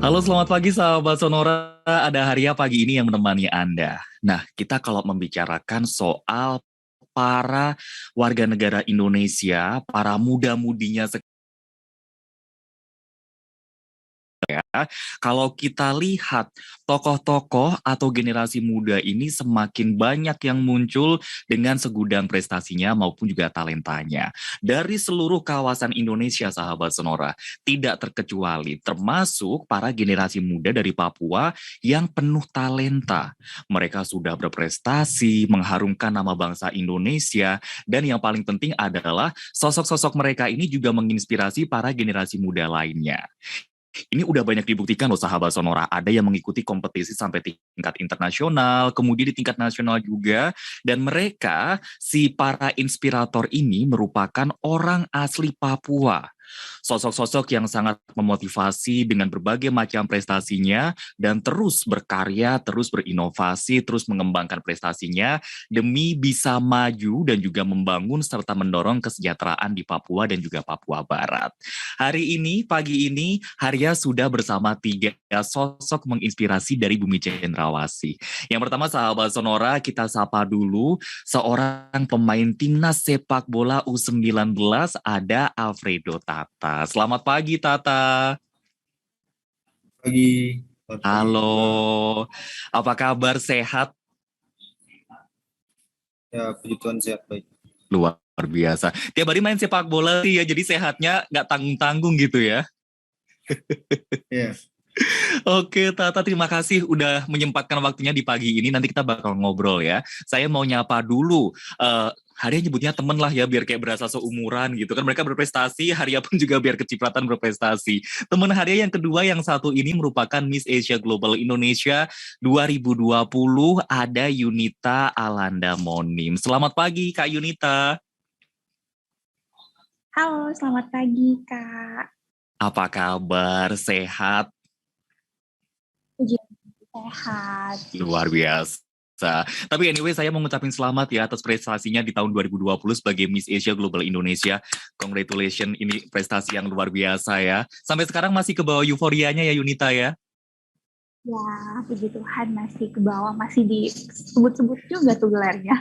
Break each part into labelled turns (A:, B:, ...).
A: Halo, selamat pagi sahabat Sonora. Ada Haria pagi ini yang menemani Anda. Nah, kita kalau membicarakan soal para warga negara Indonesia, para muda-mudinya ya. Kalau kita lihat tokoh-tokoh atau generasi muda ini semakin banyak yang muncul dengan segudang prestasinya maupun juga talentanya. Dari seluruh kawasan Indonesia, sahabat Sonora, tidak terkecuali termasuk para generasi muda dari Papua yang penuh talenta. Mereka sudah berprestasi, mengharumkan nama bangsa Indonesia, dan yang paling penting adalah sosok-sosok mereka ini juga menginspirasi para generasi muda lainnya. Ini udah banyak dibuktikan loh sahabat Sonora, ada yang mengikuti kompetisi sampai tingkat internasional, kemudian di tingkat nasional juga, dan mereka, si para inspirator ini merupakan orang asli Papua. Sosok-sosok yang sangat memotivasi dengan berbagai macam prestasinya dan terus berkarya, terus berinovasi, terus mengembangkan prestasinya demi bisa maju dan juga membangun serta mendorong kesejahteraan di Papua dan juga Papua Barat. Hari ini, pagi ini, Haria sudah bersama 3 sosok menginspirasi dari Bumi Cendrawasih. Yang pertama, sahabat Sonora, kita sapa dulu seorang pemain timnas sepak bola U19, ada Alfredo Tata. Selamat pagi, Tata.
B: Pagi, selamat pagi
A: Halo,
B: juga.
A: apa kabar? Sehat?
B: Ya, puji Tuhan sehat baik.
A: Luar biasa. Tiap hari main sepak bola sih ya, jadi sehatnya nggak tanggung-tanggung gitu ya.
B: Ya,
A: Oke, Tata, terima kasih udah menyempatkan waktunya di pagi ini. Nanti kita bakal ngobrol ya. Saya mau nyapa dulu. Haria nyebutnya temen lah ya, biar kayak berasa seumuran gitu kan. Mereka berprestasi, Haria pun juga biar kecipratan berprestasi. Temen Haria yang kedua, yang satu ini merupakan Miss Asia Global Indonesia 2020, ada Yunita Alanda Monim. Selamat pagi, Kak Yunita.
C: Halo, selamat pagi, Kak.
A: Apa kabar? Sehat?
C: Puji sehat.
A: Luar biasa. Tapi anyway, saya mau ngucapin selamat ya atas prestasinya di tahun 2020 sebagai Miss Asia Global Indonesia. Congratulations, ini prestasi yang luar biasa ya. Sampai sekarang masih ke bawah euforianya ya, Yunita ya?
C: Ya, puji Tuhan masih ke bawah, masih disebut-sebut juga tuh gelarnya.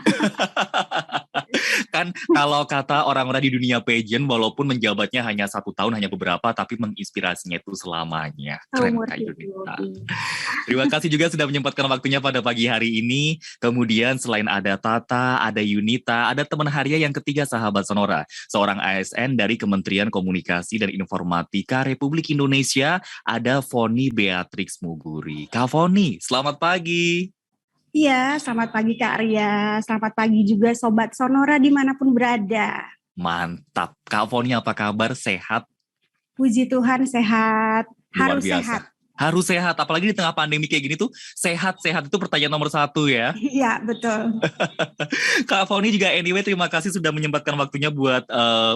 A: Kan kalau kata orang-orang di dunia pageant, walaupun menjabatnya hanya 1 tahun, hanya beberapa, tapi menginspirasinya itu selamanya. Keren,
C: Umur
A: Kak Yunita.
C: hidup.
A: Terima kasih juga sudah menyempatkan waktunya pada pagi hari ini. Kemudian selain ada Tata, ada Yunita, ada teman Haria yang ketiga, sahabat Sonora. Seorang ASN dari Kementerian Komunikasi dan Informatika Republik Indonesia, ada Foni Beatrix Muguri. Kak Foni, selamat pagi.
D: Iya, selamat pagi Kak Arya. Selamat pagi juga Sobat Sonora dimanapun berada.
A: Mantap. Kak Foni, apa kabar? Sehat?
D: Puji Tuhan sehat.
A: Luar
D: Harus
A: biasa.
D: sehat.
A: Harus sehat, apalagi di tengah pandemi kayak gini tuh, sehat-sehat itu pertanyaan nomor 1 ya.
D: Iya, betul.
A: Kak Foni juga anyway, terima kasih sudah menyempatkan waktunya buat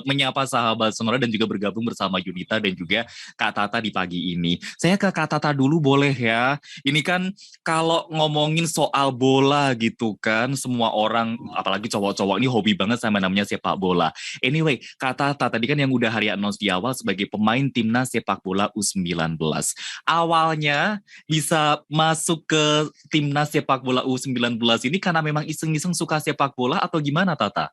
A: menyapa sahabat Sonora dan juga bergabung bersama Yunita dan juga Kak Tata di pagi ini. Saya ke Kak Tata dulu boleh ya. Ini kan kalau ngomongin soal bola gitu kan, semua orang, apalagi cowok-cowok ini hobi banget sama namanya sepak bola. Anyway, Kak Tata tadi kan yang udah Haria announce di awal sebagai pemain timnas sepak bola U19. Awalnya bisa masuk ke timnas sepak bola U19 ini karena memang iseng-iseng suka sepak bola atau gimana, Tata?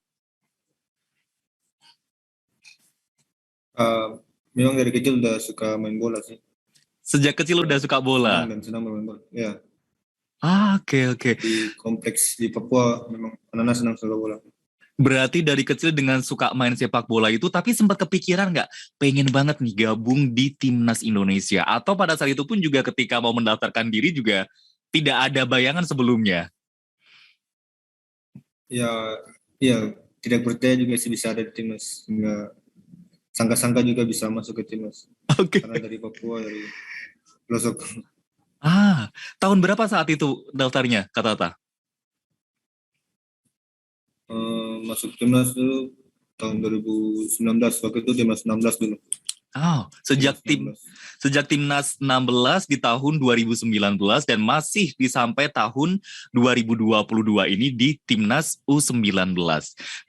B: Memang dari kecil udah suka main bola sih.
A: Sejak kecil udah suka bola?
B: Senang bermain bola, ya.
A: Oke.
B: Di kompleks di Papua memang anak-anak senang suka bola.
A: Berarti dari kecil dengan suka main sepak bola itu, tapi sempat kepikiran nggak pengen banget nih gabung di timnas Indonesia? Atau pada saat itu pun juga ketika mau mendaftarkan diri juga tidak ada bayangan sebelumnya?
B: Ya, tidak percaya juga sih bisa ada di timnas. Nggak sangka-sangka juga bisa masuk ke timnas.
A: Oke.
B: Karena dari Papua, dari pelosok.
A: Tahun berapa saat itu daftarnya, Kak Tata?
B: Masuk timnas dulu tahun 2019, waktu itu timnas 16 dulu.
A: Oh, sejak
B: 2019.
A: Timnas 16 di tahun 2019 dan masih di sampai tahun 2022 ini di Timnas U19.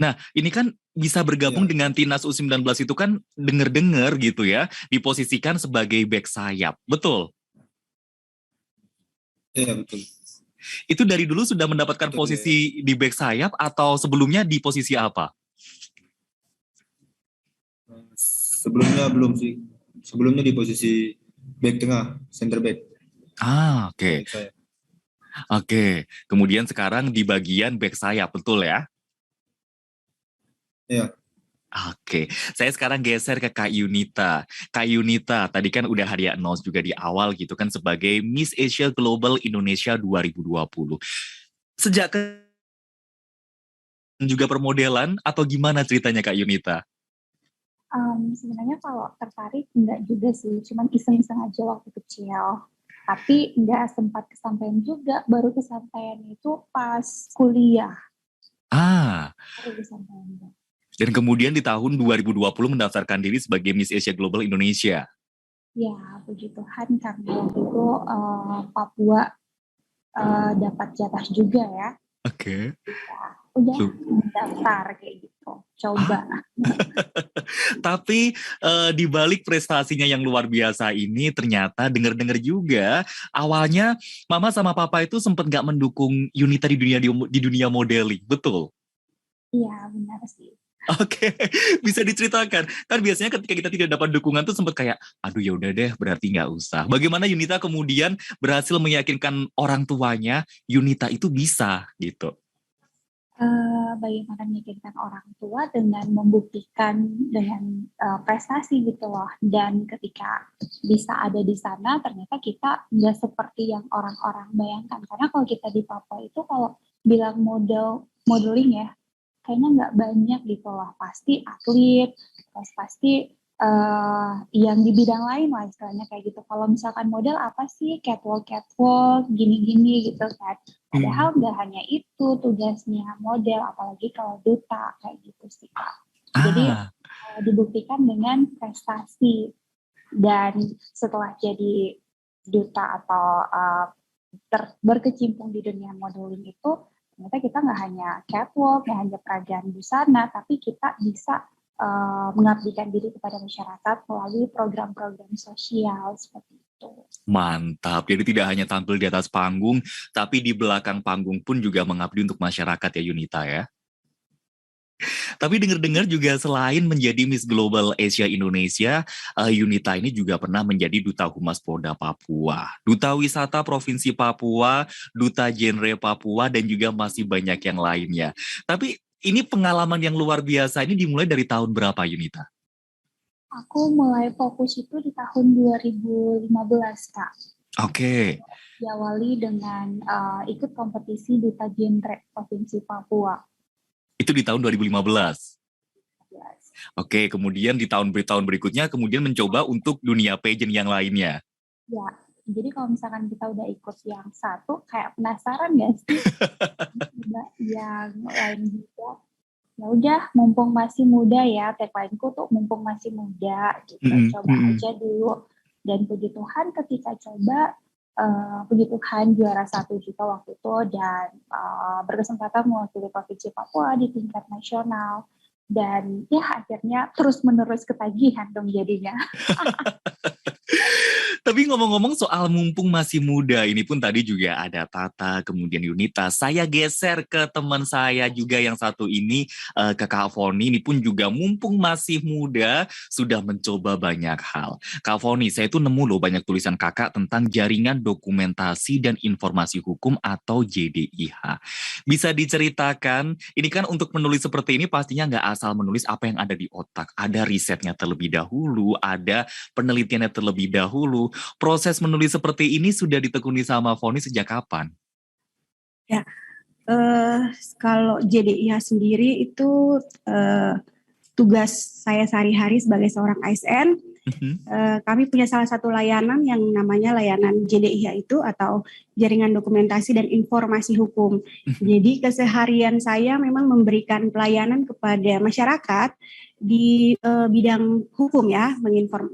A: Nah, ini kan bisa bergabung
B: Iya,
A: dengan Timnas U19 itu kan denger-denger gitu ya, diposisikan sebagai bek sayap. Betul.
B: iya betul.
A: Itu dari dulu sudah mendapatkan
B: Itu dia.
A: posisi di bek sayap atau sebelumnya di posisi apa?
B: Sebelumnya belum sih. Sebelumnya di posisi back tengah, center back.
A: Ah, oke.
B: Back saya.
A: Oke. Kemudian sekarang di bagian bek sayap, betul ya?
B: Iya,
A: Oke, saya sekarang geser ke Kak Yunita. Kak Yunita, tadi kan udah hadiah announce juga di awal gitu kan sebagai Miss Asia Global Indonesia 2020. Sejak juga permodelan atau gimana ceritanya Kak Yunita?
C: Sebenarnya kalau tertarik enggak juga sih, cuman iseng-iseng aja waktu kecil. Tapi enggak sempat kesampaian juga, baru kesampaian itu pas kuliah.
A: Ah,
C: Baru kesampaian.
A: dan kemudian di tahun 2020 mendaftarkan diri sebagai Miss Asia Global Indonesia.
C: Ya, puji Tuhan karena waktu itu Papua dapat jatah juga ya.
A: Oke.
C: Udah mendaftar kayak gitu, coba.
A: Tapi di balik prestasinya yang luar biasa ini ternyata dengar-dengar juga awalnya Mama sama Papa itu sempat nggak mendukung Yunita di dunia modeling, betul?
C: Iya, benar sih.
A: Oke, bisa diceritakan. Kan biasanya ketika kita tidak dapat dukungan tuh sempat kayak, aduh ya udah deh, berarti nggak usah. Bagaimana Yunita kemudian berhasil meyakinkan orang tuanya Yunita itu bisa gitu?
C: Bagaimana meyakinkan orang tua dengan membuktikan dengan prestasi gitu loh. Dan ketika bisa ada di sana, ternyata kita nggak seperti yang orang-orang bayangkan. Karena kalau kita di Papua itu kalau bilang modeling ya, kayaknya nggak banyak gitu loh. Pasti atlet, terus pasti yang di bidang lain lah istilahnya kayak gitu. Kalau misalkan model apa sih, catwalk, gini-gini gitu kan. Padahal nggak hanya itu tugasnya model, apalagi kalau duta kayak gitu sih Kak. Jadi dibuktikan dengan prestasi, dan setelah jadi duta atau berkecimpung di dunia modeling itu, ternyata kita nggak hanya catwalk, nggak hanya peragaan busana, tapi kita bisa mengabdikan diri kepada masyarakat melalui program-program sosial seperti itu.
A: Mantap, jadi tidak hanya tampil di atas panggung, tapi di belakang panggung pun juga mengabdi untuk masyarakat ya Yunita ya. Tapi dengar-dengar juga selain menjadi Miss Global Asia Indonesia, Yunita ini juga pernah menjadi Duta Humas Polda Papua, Duta Wisata Provinsi Papua, Duta Genre Papua, dan juga masih banyak yang lainnya. Tapi ini pengalaman yang luar biasa ini dimulai dari tahun berapa Yunita?
C: Aku mulai fokus itu di tahun 2015 Kak.
A: Oke.
C: Diawali dengan ikut kompetisi Duta Genre Provinsi Papua.
A: Itu di tahun 2015?
C: Yes.
A: Oke, kemudian di tahun berikutnya kemudian mencoba untuk dunia pageant yang lainnya.
C: Ya, jadi kalau misalkan kita udah ikut yang satu, kayak penasaran gak sih? Yang lain juga. Ya udah, mumpung masih muda ya, tagline-ku tuh mumpung masih muda, gitu. Coba aja dulu. Dan puji Tuhan ketika coba, puji Tuhan juara 1 juga waktu itu, dan berkesempatan mewakili Provinsi Papua di tingkat nasional. Dan ya akhirnya terus menerus ketagihan dong jadinya.
A: Tapi ngomong-ngomong soal mumpung masih muda, ini pun tadi juga ada Tata, kemudian Yunita. Saya geser ke teman saya juga yang satu ini, ke Kak Foni. Ini pun juga mumpung masih muda, sudah mencoba banyak hal. Kak Foni, saya tuh nemu loh banyak tulisan kakak tentang Jaringan Dokumentasi dan Informasi Hukum atau JDIH. Bisa diceritakan, ini kan untuk menulis seperti ini pastinya nggak asal menulis apa yang ada di otak. Ada risetnya terlebih dahulu, ada penelitiannya terlebih dahulu. Proses menulis seperti ini sudah ditekuni sama Foni sejak kapan?
D: Ya, kalau JDIH sendiri itu tugas saya sehari-hari sebagai seorang ASN
A: Mhm.
D: Kami punya salah satu layanan yang namanya layanan JDIH itu atau Jaringan Dokumentasi dan Informasi Hukum. Jadi keseharian saya memang memberikan pelayanan kepada masyarakat di bidang hukum ya,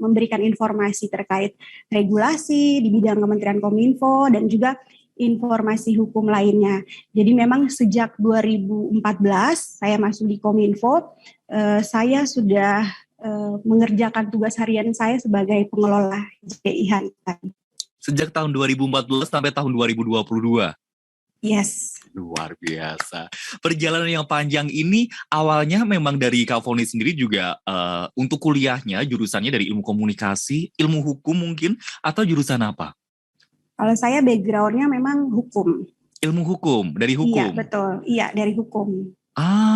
D: memberikan informasi terkait regulasi di bidang Kementerian Kominfo dan juga informasi hukum lainnya. Jadi memang sejak 2014 saya masuk di Kominfo, saya sudah mengerjakan tugas harian saya sebagai pengelola JDIH.
A: Sejak tahun 2014 sampai tahun 2022.
D: Yes.
A: Luar biasa. Perjalanan yang panjang ini awalnya memang dari Kak Foni sendiri juga untuk kuliahnya jurusannya dari ilmu komunikasi, ilmu hukum mungkin, atau jurusan apa?
D: Kalau saya background-nya memang hukum.
A: Ilmu hukum, dari hukum?
D: Iya, betul. Iya, dari hukum.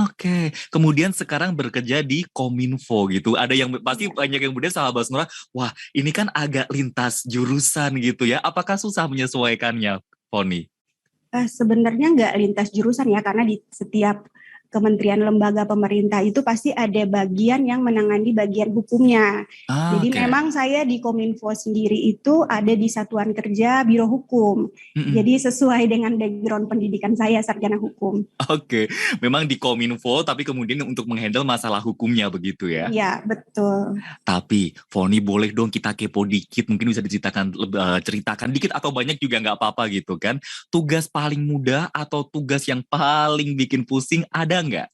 A: Oke. Kemudian sekarang bekerja di Kominfo gitu. Ada yang pasti banyak yang kemudian sahabat Nora, wah ini kan agak lintas jurusan gitu ya. Apakah susah menyesuaikannya, Foni?
D: Sebenarnya nggak lintas jurusan ya, karena di setiap kementerian lembaga pemerintah itu pasti ada bagian yang menangani bagian hukumnya. Jadi memang saya di Kominfo sendiri itu ada di Satuan Kerja Biro Hukum. Jadi sesuai dengan background pendidikan saya, sarjana hukum.
A: Oke, memang di Kominfo tapi kemudian untuk menghandle masalah hukumnya begitu ya?
D: Iya, betul.
A: Tapi Foni boleh dong kita kepo dikit, mungkin bisa ceritakan dikit atau banyak juga nggak apa-apa gitu kan. Tugas paling mudah atau tugas yang paling bikin pusing ada nggak?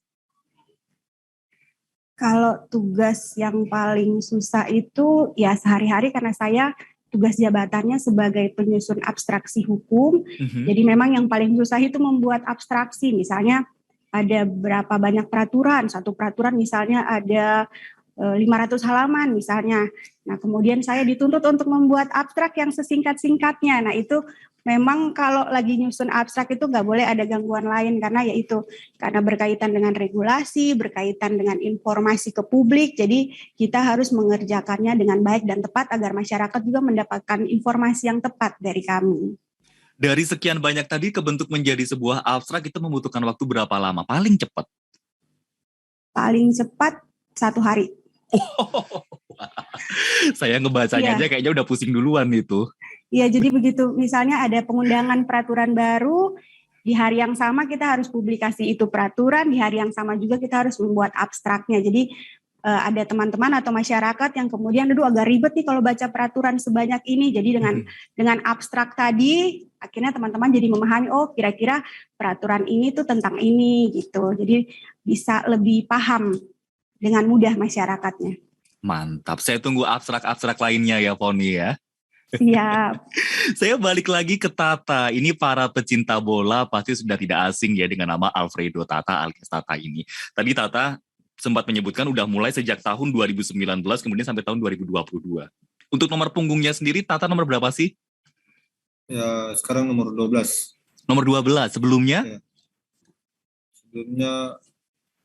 D: Kalau tugas yang paling susah itu ya sehari-hari karena saya tugas jabatannya sebagai penyusun abstraksi hukum. Jadi memang yang paling susah itu membuat abstraksi. Misalnya ada berapa banyak peraturan. Satu peraturan misalnya ada 500 halaman misalnya. Nah kemudian saya dituntut untuk membuat abstrak yang sesingkat-singkatnya. Nah itu memang kalau lagi nyusun abstrak itu nggak boleh ada gangguan lain karena yaitu karena berkaitan dengan regulasi, berkaitan dengan informasi ke publik. Jadi kita harus mengerjakannya dengan baik dan tepat agar masyarakat juga mendapatkan informasi yang tepat dari kami.
A: Dari sekian banyak tadi kebentuk menjadi sebuah abstrak itu membutuhkan waktu berapa lama? Paling cepat?
D: Paling cepat 1 hari.
A: Saya ngebacanya aja kayaknya udah pusing duluan itu.
D: Iya, jadi begitu. Misalnya ada pengundangan peraturan baru, di hari yang sama kita harus publikasi itu peraturan, di hari yang sama juga kita harus membuat abstraknya. Jadi ada teman-teman atau masyarakat yang kemudian, aduh agak ribet nih kalau baca peraturan sebanyak ini. Jadi dengan abstrak tadi, akhirnya teman-teman jadi memahami, oh kira-kira peraturan ini tuh tentang ini gitu. Jadi bisa lebih paham dengan mudah masyarakatnya.
A: Mantap, saya tunggu abstrak-abstrak lainnya ya Foni ya.
D: Siap.
A: Saya balik lagi ke Tata. Ini para pecinta bola pasti sudah tidak asing ya dengan nama Alfredo Tata alias Tata ini. Tadi Tata sempat menyebutkan udah mulai sejak tahun 2019 kemudian sampai tahun 2022. Untuk nomor punggungnya sendiri Tata nomor berapa sih?
B: Ya sekarang nomor 12.
A: Nomor 12, sebelumnya?
B: Ya. Sebelumnya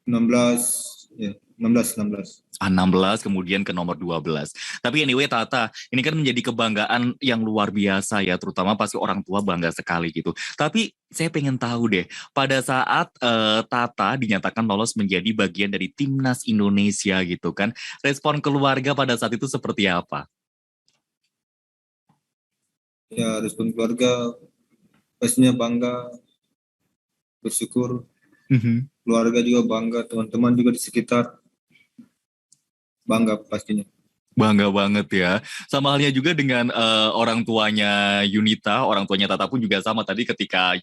B: 16, ya 16.
A: 16 kemudian ke nomor 12. Tapi anyway Tata, ini kan menjadi kebanggaan yang luar biasa ya, terutama pasti orang tua bangga sekali gitu. Tapi saya pengen tahu deh, pada saat Tata dinyatakan lolos menjadi bagian dari Timnas Indonesia gitu kan, respon keluarga pada saat itu seperti apa?
B: Ya respon keluarga pastinya bangga, bersyukur. Keluarga juga bangga, teman-teman juga di sekitar bangga pastinya.
A: Bangga banget ya. Sama halnya juga dengan orang tuanya Yunita, orang tuanya Tata pun juga sama tadi ketika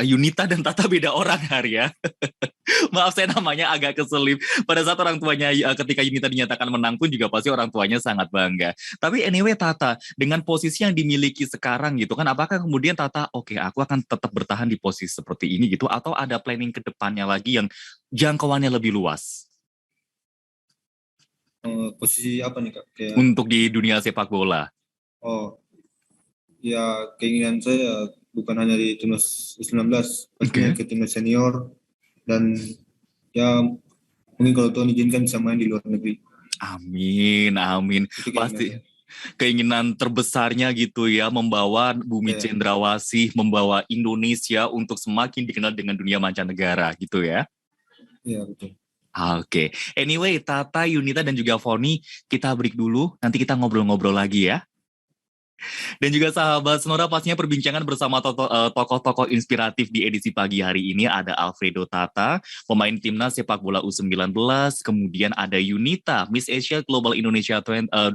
A: Yunita dan Tata beda orang hari ya. Maaf saya namanya agak keselip. Pada saat orang tuanya ketika Yunita dinyatakan menang pun juga pasti orang tuanya sangat bangga. Tapi anyway Tata, dengan posisi yang dimiliki sekarang gitu kan, apakah kemudian Tata, oke, aku akan tetap bertahan di posisi seperti ini gitu, atau ada planning ke depannya lagi yang jangkauannya lebih luas?
B: Posisi apa nih Kak?
A: Untuk di dunia sepak bola?
B: Oh, ya keinginan saya bukan hanya di Timnas U19, pastinya ke Timnas senior, dan ya mungkin kalau Tuhan izinkan bisa main di luar negeri.
A: Amin, amin. Pasti keinginan terbesarnya gitu ya, membawa Bumi Cendrawasih, membawa Indonesia untuk semakin dikenal dengan dunia mancanegara gitu ya.
B: Iya betul.
A: Oke. Anyway, Tata, Yunita, dan juga Foni, kita break dulu. Nanti kita ngobrol-ngobrol lagi ya. Dan juga sahabat Sonora, pastinya perbincangan bersama tokoh-tokoh inspiratif di edisi pagi hari ini ada Alfredo Tata, pemain timnas sepak bola U19, kemudian ada Yunita, Miss Asia Global Indonesia 2020,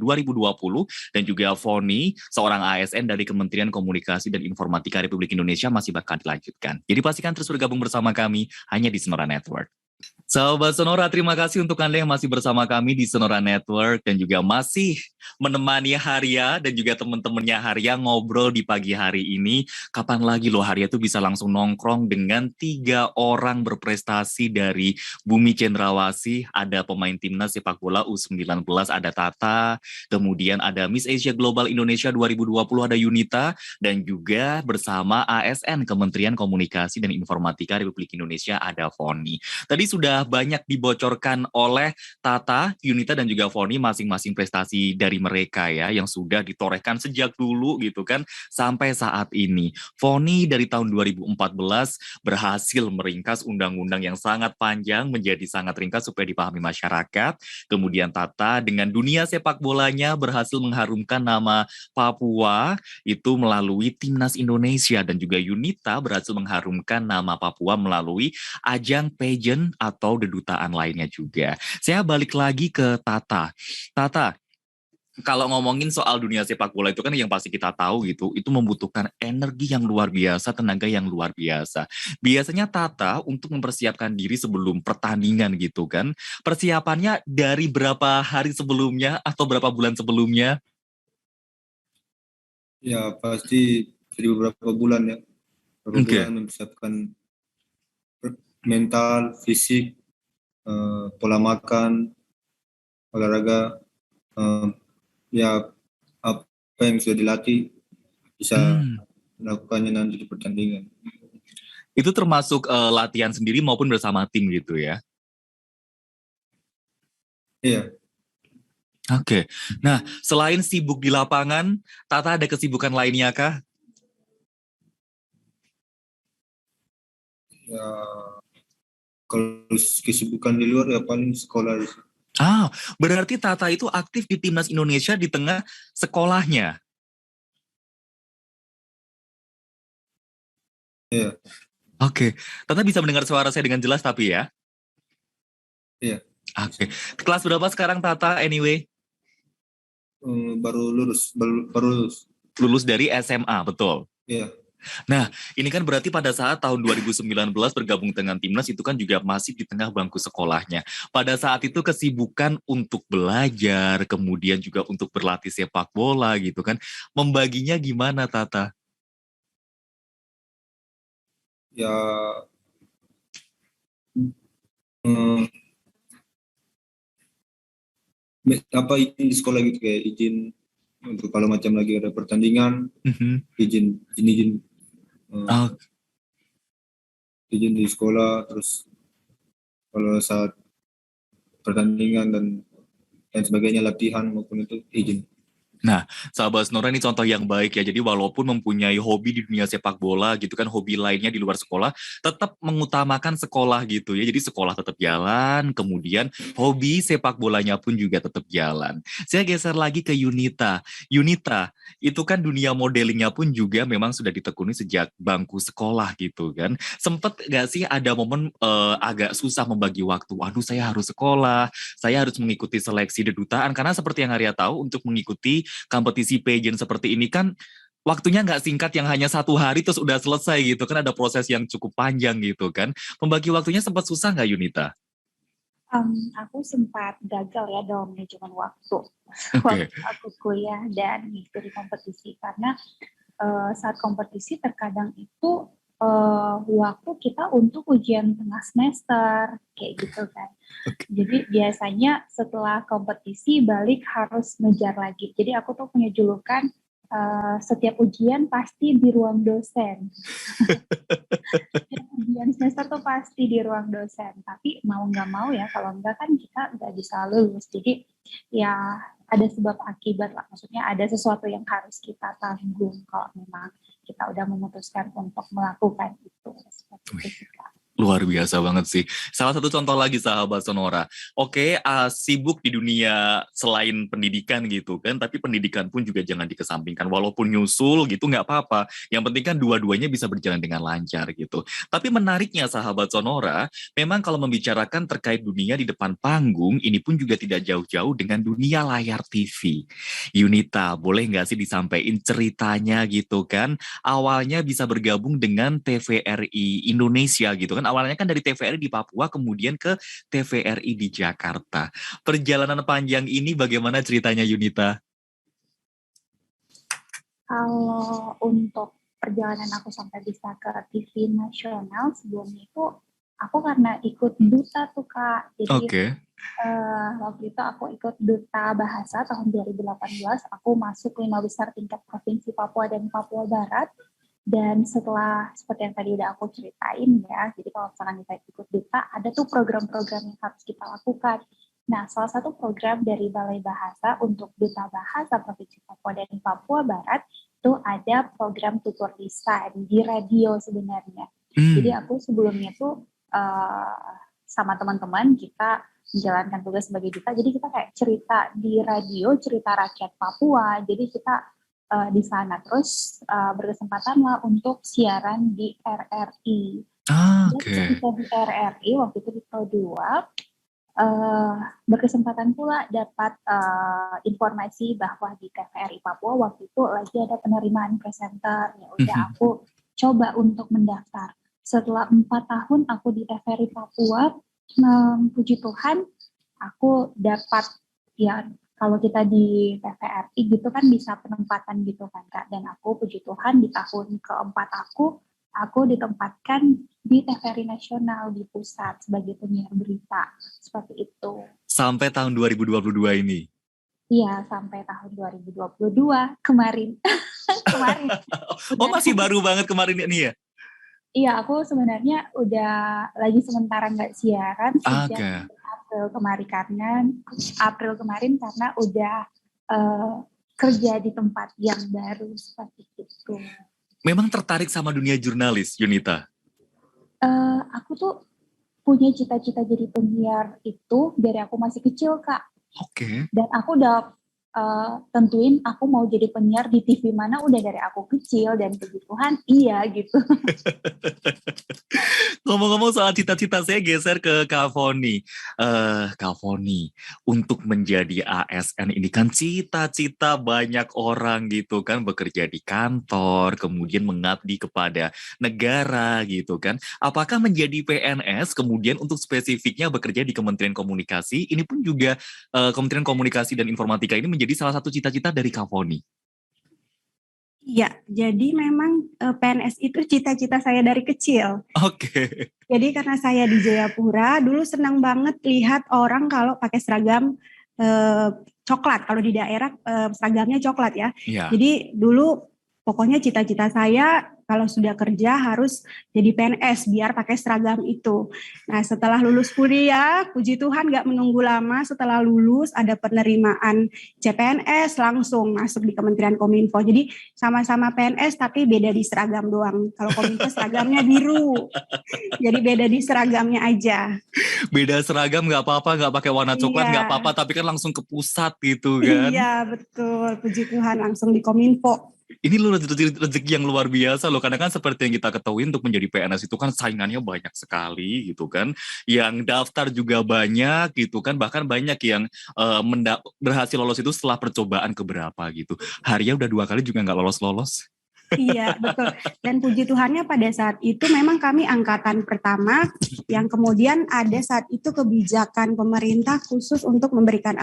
A: dan juga Foni, seorang ASN dari Kementerian Komunikasi dan Informatika Republik Indonesia masih bakal dilanjutkan. Jadi pastikan terus bergabung bersama kami hanya di Sonora Network. Sahabat Sonora, terima kasih untuk Anda yang masih bersama kami di Sonora Network dan juga masih menemani Haria dan juga teman-temannya Haria ngobrol di pagi hari ini. Kapan lagi loh Haria tuh bisa langsung nongkrong dengan 3 orang berprestasi dari Bumi Cendrawasih. Ada pemain timnas sepak bola U19, ada Tata, kemudian ada Miss Asia Global Indonesia 2020 ada Yunita, dan juga bersama ASN Kementerian Komunikasi dan Informatika Republik Indonesia ada Foni. Tadi sudah banyak dibocorkan oleh Tata, Yunita, dan juga Foni masing-masing prestasi dari mereka ya yang sudah ditorehkan sejak dulu gitu kan sampai saat ini. Foni dari tahun 2014 berhasil meringkas undang-undang yang sangat panjang menjadi sangat ringkas supaya dipahami masyarakat. Kemudian Tata dengan dunia sepak bolanya berhasil mengharumkan nama Papua itu melalui Timnas Indonesia, dan juga Yunita berhasil mengharumkan nama Papua melalui ajang pageant atau kedutaan lainnya juga. Saya balik lagi ke Tata. Tata, kalau ngomongin soal dunia sepak bola itu kan yang pasti kita tahu gitu, itu membutuhkan energi yang luar biasa, tenaga yang luar biasa. Biasanya Tata untuk mempersiapkan diri sebelum pertandingan gitu kan, persiapannya dari berapa hari sebelumnya atau berapa bulan sebelumnya?
B: Ya pasti dari beberapa bulan ya. Beberapa
A: Oke.
B: bulan mempersiapkan mental, fisik, pola makan, olahraga, ya apa yang sudah dilatih bisa melakukannya nanti di pertandingan.
A: Itu termasuk latihan sendiri maupun bersama tim gitu ya?
B: Iya.
A: Oke. Nah, selain sibuk di lapangan, Tata ada kesibukan lainnya kah?
B: Ya kalau kesibukan di luar ya paling sekolah.
A: Berarti Tata itu aktif di Timnas Indonesia di tengah sekolahnya.
B: Iya.
A: Oke. Tata bisa mendengar suara saya dengan jelas tapi ya?
B: Iya.
A: Oke. Kelas berapa sekarang Tata anyway?
B: Baru lulus.
A: Lulus dari SMA, betul?
B: Iya.
A: Nah, ini kan berarti pada saat tahun 2019 bergabung dengan Timnas itu kan juga masih di tengah bangku sekolahnya. Pada saat itu kesibukan untuk belajar, kemudian juga untuk berlatih sepak bola gitu kan. Membaginya gimana Tata?
B: Ya eh, izin di sekolah gitu, kayak izin untuk kalau macam lagi ada pertandingan, izin
A: Oh,
B: izin di sekolah, terus kalau saat pertandingan dan sebagainya, latihan maupun itu izin.
A: Nah, sahabat Sonora ini contoh yang baik ya. Jadi walaupun mempunyai hobi di dunia sepak bola gitu kan, hobi lainnya di luar sekolah, tetap mengutamakan sekolah gitu ya. Jadi sekolah tetap jalan, kemudian hobi sepak bolanya pun juga tetap jalan. Saya geser lagi ke Yunita. Yunita, itu kan dunia modelingnya pun juga memang sudah ditekuni sejak bangku sekolah gitu kan. Sempet gak sih ada momen agak susah membagi waktu? Waduh, saya harus sekolah, saya harus mengikuti seleksi kedutaan. Karena seperti yang Arya tahu, untuk mengikuti kompetisi pageant seperti ini kan waktunya nggak singkat yang hanya 1 hari terus udah selesai gitu kan, ada proses yang cukup panjang gitu kan. Membagi waktunya sempat susah nggak Yunita?
C: Aku sempat gagal ya dalam manajemen waktu
A: Oke.
C: waktu aku kuliah dan mengikuti kompetisi karena saat kompetisi terkadang itu waktu kita untuk ujian tengah semester kayak gitu kan. Jadi biasanya setelah kompetisi balik harus ngejar lagi. Jadi aku tuh punya julukan setiap ujian pasti di ruang dosen. Setiap ujian semester tuh pasti di ruang dosen. Tapi mau nggak mau ya, kalau enggak kan kita nggak bisa lulus. Jadi ya ada sebab akibat lah. Maksudnya ada sesuatu yang harus kita tanggung kalau memang kita udah memutuskan untuk melakukan itu. Seperti itu.
A: Luar biasa banget sih. Salah satu contoh lagi sahabat Sonora. Oke, sibuk di dunia selain pendidikan gitu kan, tapi pendidikan pun juga jangan dikesampingkan. Walaupun nyusul gitu nggak apa-apa. Yang penting kan dua-duanya bisa berjalan dengan lancar gitu. Tapi menariknya sahabat Sonora, memang kalau membicarakan terkait dunia di depan panggung, ini pun juga tidak jauh-jauh dengan dunia layar TV. Yunita, boleh nggak sih disampaikan ceritanya gitu kan? Awalnya bisa bergabung dengan TVRI Indonesia gitu kan. Awalnya kan dari TVRI di Papua kemudian ke TVRI di Jakarta. Perjalanan panjang ini bagaimana ceritanya Yunita?
C: Kalau untuk perjalanan aku sampai bisa ke TV nasional sebelumnya itu aku karena ikut duta tuh Kak. Jadi waktu itu aku ikut duta bahasa tahun 2018. Aku masuk 5 besar tingkat provinsi Papua dan Papua Barat. Dan setelah seperti yang tadi udah aku ceritain ya, jadi kalau misalkan kita ikut duta, ada tuh program-program yang harus kita lakukan. Nah, salah satu program dari Balai Bahasa untuk Duta Bahasa Provinsi Papua dan Papua Barat itu ada program tutor lisan di radio sebenarnya. Jadi aku sebelumnya tuh sama teman-teman kita menjalankan tugas sebagai duta, jadi kita kayak cerita di radio, cerita rakyat Papua. Jadi kita di sana terus berkesempatan lah untuk siaran di RRI. Ketika di RRI waktu itu di Pro 2 berkesempatan pula dapat informasi bahwa di TVRI Papua waktu itu lagi ada penerimaan presenter. Ya udah aku coba untuk mendaftar. Setelah 4 tahun aku di TVRI Papua, puji Tuhan aku dapat ya. Kalau kita di TVRI gitu kan bisa penempatan gitu kan Kak. Dan aku puji Tuhan di tahun keempat aku ditempatkan di TVRI Nasional di pusat sebagai penyiar berita. Seperti itu.
A: Sampai tahun 2022 ini?
C: Iya, sampai tahun 2022 kemarin. Kemarin.
A: Oh masih baru banget kemarin ini ya?
C: Iya, aku sebenarnya udah lagi sementara nggak siaran sejak April kemarin karena udah kerja di tempat yang baru seperti itu.
A: Memang tertarik sama dunia jurnalis, Yunita?
C: Aku tuh punya cita-cita jadi penyiar itu dari aku masih kecil Kak. Dan aku udah tentuin aku mau jadi penyiar di TV mana udah dari aku kecil dan puji Tuhan iya gitu.
A: Ngomong-ngomong soal cita-cita, saya geser ke Kak Foni. Kak Foni, untuk menjadi ASN ini kan cita-cita banyak orang gitu kan, bekerja di kantor, kemudian mengabdi kepada negara gitu kan. Apakah menjadi PNS, kemudian untuk spesifiknya bekerja di Kementerian Komunikasi, ini pun juga Kementerian Komunikasi dan Informatika ini menjadi salah satu cita-cita dari Kak Foni?
D: Iya, jadi memang PNS itu cita-cita saya dari kecil. Jadi karena saya di Jayapura, dulu senang banget lihat orang kalau pakai seragam coklat. Kalau di daerah seragamnya coklat ya. Jadi dulu pokoknya cita-cita saya kalau sudah kerja harus jadi PNS biar pakai seragam itu. Nah setelah lulus kuliah, puji Tuhan gak menunggu lama, setelah lulus ada penerimaan CPNS langsung masuk di Kementerian Kominfo. Jadi sama-sama PNS tapi beda di seragam doang. Kalau Kominfo seragamnya biru, jadi beda di seragamnya aja.
A: Beda seragam gak apa-apa, gak pakai warna coklat gak apa-apa, tapi kan langsung ke pusat gitu kan.
D: Iya betul, puji Tuhan langsung di Kominfo.
A: Ini loh rezeki yang luar biasa loh, karena kan seperti yang kita ketahui untuk menjadi PNS itu kan saingannya banyak sekali gitu kan, yang daftar juga banyak gitu kan, bahkan banyak yang berhasil lolos itu setelah percobaan keberapa gitu. Haria udah 2 kali juga nggak lolos-lolos.
D: Iya betul, dan puji Tuhannya pada saat itu memang kami angkatan pertama yang kemudian ada saat itu kebijakan pemerintah khusus untuk memberikan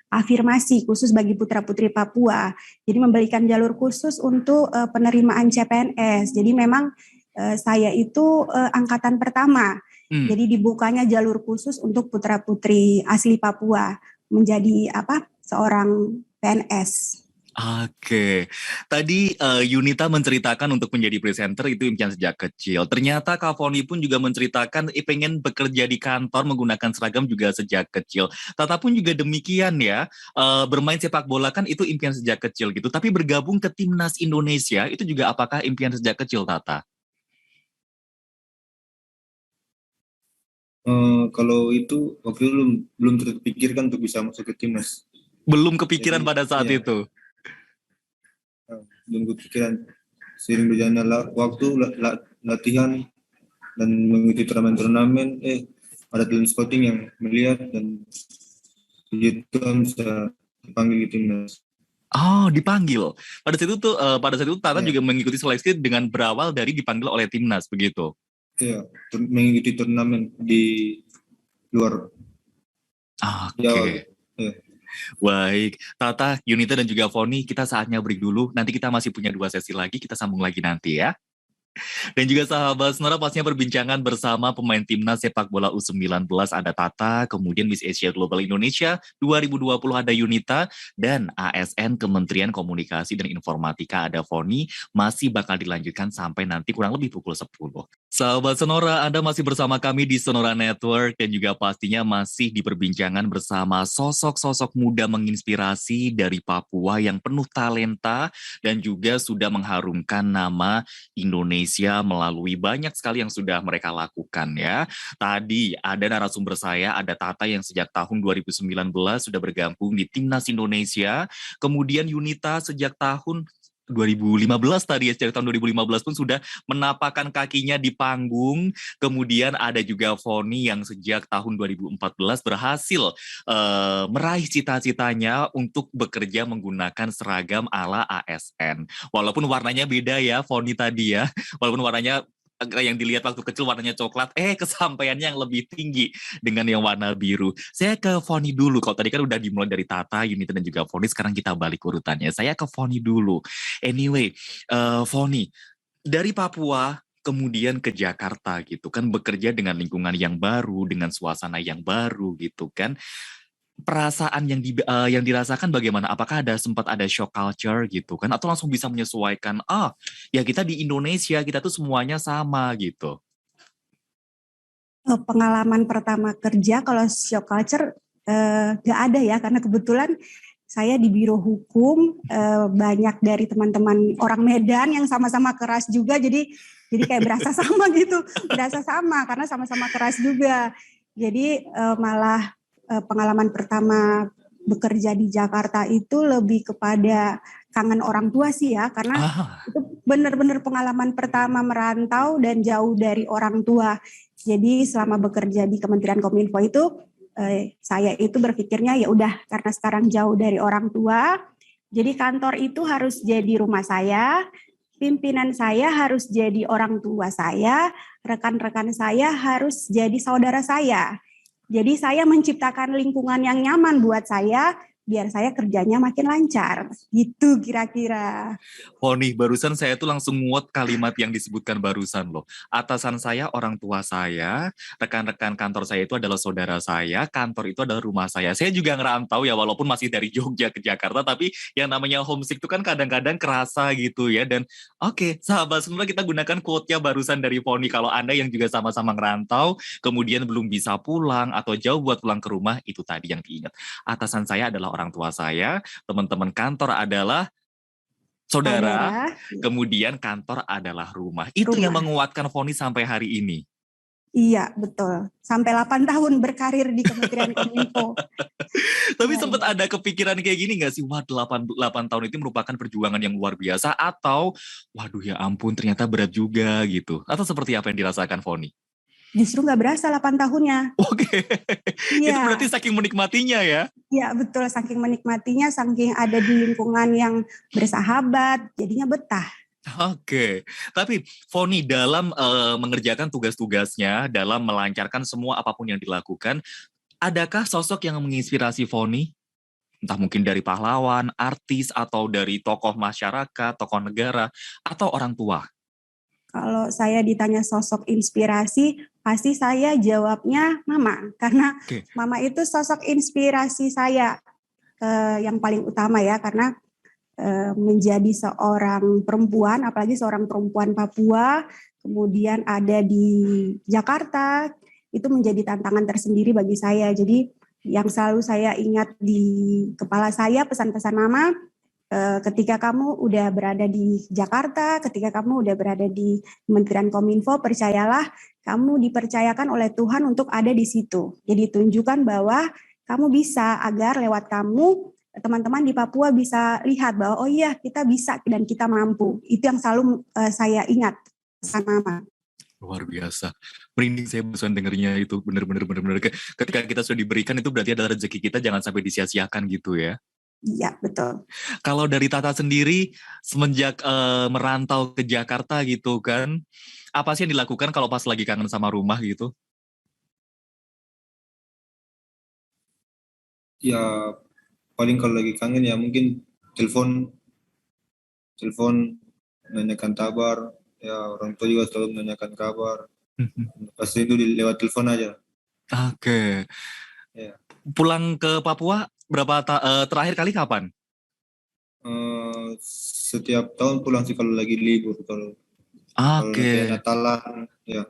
D: afirmasi khusus bagi putra-putri Papua. Jadi memberikan jalur khusus untuk penerimaan CPNS. Jadi memang saya itu angkatan pertama. Jadi dibukanya jalur khusus untuk putra-putri asli Papua menjadi seorang PNS.
A: Tadi Yunita menceritakan untuk menjadi presenter itu impian sejak kecil. Ternyata Kak Foni pun juga menceritakan pengen bekerja di kantor menggunakan seragam juga sejak kecil. Tata pun juga demikian ya, bermain sepak bola kan itu impian sejak kecil gitu. Tapi bergabung ke Timnas Indonesia itu juga apakah impian sejak kecil Tata?
B: Kalau itu waktu itu belum terpikirkan untuk bisa masuk ke timnas.
A: Belum kepikiran
B: Jadi
A: pada saat
B: ya,
A: itu.
B: belum kepikiran. Sering berjalan waktu latihan dan mengikuti turnamen-turnamen, ada tim scouting yang melihat dan itu bisa dipanggil ke timnas.
A: Oh, dipanggil. Pada saat itu Tata
B: Ya,
A: juga mengikuti seleksi dengan berawal dari dipanggil oleh timnas begitu.
B: ya, mengikuti turnamen di luar Jawa.
A: Oke.
B: Ya.
A: Baik, Tata, Yunita dan juga Foni, kita saatnya break dulu. Nanti kita masih punya 2 sesi lagi, kita sambung lagi nanti ya. Dan juga sahabat Sonora pastinya perbincangan bersama pemain timnas sepak bola U19 ada Tata, kemudian Miss Asia Global Indonesia 2020 ada Yunita, dan ASN Kementerian Komunikasi dan Informatika ada Foni, masih bakal dilanjutkan sampai nanti kurang lebih pukul 10. Sahabat Sonora, Anda masih bersama kami di Sonora Network dan juga pastinya masih di perbincangan bersama sosok-sosok muda menginspirasi dari Papua yang penuh talenta dan juga sudah mengharumkan nama Indonesia melalui banyak sekali yang sudah mereka lakukan ya. Tadi ada narasumber saya, ada Tata yang sejak tahun 2019 sudah bergabung di Timnas Indonesia. Kemudian Yunita sejak tahun 2015 tadi ya, sejak tahun 2015 pun sudah menapakkan kakinya di panggung. Kemudian ada juga Foni yang sejak tahun 2014 berhasil meraih cita-citanya untuk bekerja menggunakan seragam ala ASN. Walaupun warnanya beda ya, Foni tadi ya. Walaupun warnanya yang dilihat waktu kecil warnanya coklat, kesampaiannya yang lebih tinggi dengan yang warna biru. Saya ke Foni dulu, kalau tadi kan udah dimulai dari Tata, Yunita dan juga Foni, sekarang kita balik urutannya. Saya ke Foni dulu. Anyway, Foni, dari Papua kemudian ke Jakarta gitu kan, bekerja dengan lingkungan yang baru, dengan suasana yang baru gitu kan. Perasaan yang dirasakan bagaimana? Apakah sempat ada shock culture gitu kan? Atau langsung bisa menyesuaikan, ya kita di Indonesia, kita tuh semuanya sama gitu.
D: Pengalaman pertama kerja kalau shock culture nggak ada ya, karena kebetulan saya di Biro Hukum, banyak dari teman-teman orang Medan yang sama-sama keras juga, jadi kayak berasa sama gitu, berasa sama karena sama-sama keras juga. Jadi malah pengalaman pertama bekerja di Jakarta itu lebih kepada kangen orang tua sih ya, karena itu benar-benar pengalaman pertama merantau dan jauh dari orang tua. Jadi selama bekerja di Kementerian Kominfo itu saya itu berpikirnya ya udah, karena sekarang jauh dari orang tua, jadi kantor itu harus jadi rumah saya, pimpinan saya harus jadi orang tua saya, rekan-rekan saya harus jadi saudara saya. Jadi saya menciptakan lingkungan yang nyaman buat saya, biar saya kerjanya makin lancar. Gitu kira-kira.
A: Nih, barusan saya tuh langsung nguat kalimat yang disebutkan barusan loh. Atasan saya orang tua saya, rekan-rekan kantor saya itu adalah saudara saya, kantor itu adalah rumah saya. Saya juga ngerantau ya, walaupun masih dari Jogja ke Jakarta, tapi yang namanya homesick itu kan kadang-kadang kerasa gitu ya. Dan oke, sahabat semua, kita gunakan quote-nya barusan dari Foni. Kalau Anda yang juga sama-sama ngerantau, kemudian belum bisa pulang atau jauh buat pulang ke rumah, itu tadi yang diingat. Atasan saya adalah orang tua saya, teman-teman kantor adalah saudara, kemudian kantor adalah rumah. Itu yang menguatkan Foni sampai hari ini.
D: Iya, betul. Sampai 8 tahun berkarir di Kementerian Kominfo.
A: Tapi sempat ada kepikiran kayak gini nggak sih? Wah, 8 tahun itu merupakan perjuangan yang luar biasa, atau waduh ya ampun ternyata berat juga gitu. Atau seperti apa yang dirasakan Foni?
D: Justru nggak berasa 8 tahunnya.
A: Oke. Itu berarti saking menikmatinya ya?
D: Iya, betul. Saking menikmatinya, saking ada di lingkungan yang bersahabat, jadinya betah.
A: Oke, tapi Foni dalam mengerjakan tugas-tugasnya, dalam melancarkan semua apapun yang dilakukan, adakah sosok yang menginspirasi Foni? Entah mungkin dari pahlawan, artis, atau dari tokoh masyarakat, tokoh negara, atau orang tua?
D: Kalau saya ditanya sosok inspirasi, pasti saya jawabnya mama. Karena mama itu sosok inspirasi saya yang paling utama ya, karena menjadi seorang perempuan, apalagi seorang perempuan Papua, kemudian ada di Jakarta, itu menjadi tantangan tersendiri bagi saya. Jadi yang selalu saya ingat di kepala saya, pesan-pesan mama, ketika kamu udah berada di Jakarta, ketika kamu udah berada di Kementerian Kominfo, percayalah kamu dipercayakan oleh Tuhan untuk ada di situ. Jadi tunjukkan bahwa kamu bisa, agar lewat kamu teman-teman di Papua bisa lihat bahwa oh iya kita bisa dan kita mampu. Itu yang selalu saya ingat pesan Mama.
A: Luar biasa. Merinding saya bosan dengernya itu. Bener-bener. Ketika kita sudah diberikan itu berarti adalah rezeki kita, jangan sampai disia-siakan gitu ya.
D: Iya, betul.
A: Kalau dari Tata sendiri, semenjak merantau ke Jakarta gitu kan, apa sih yang dilakukan kalau pas lagi kangen sama rumah gitu?
B: Ya paling kalau lagi kangen ya mungkin telepon nanyakan kabar, ya orang tua juga selalu menanyakan kabar. Pasti itu lewat telepon aja.
A: Oke.
B: Ya.
A: Pulang ke Papua terakhir kali kapan?
B: Setiap tahun pulang sih kalau lagi libur, kalau nanti Natalan, ya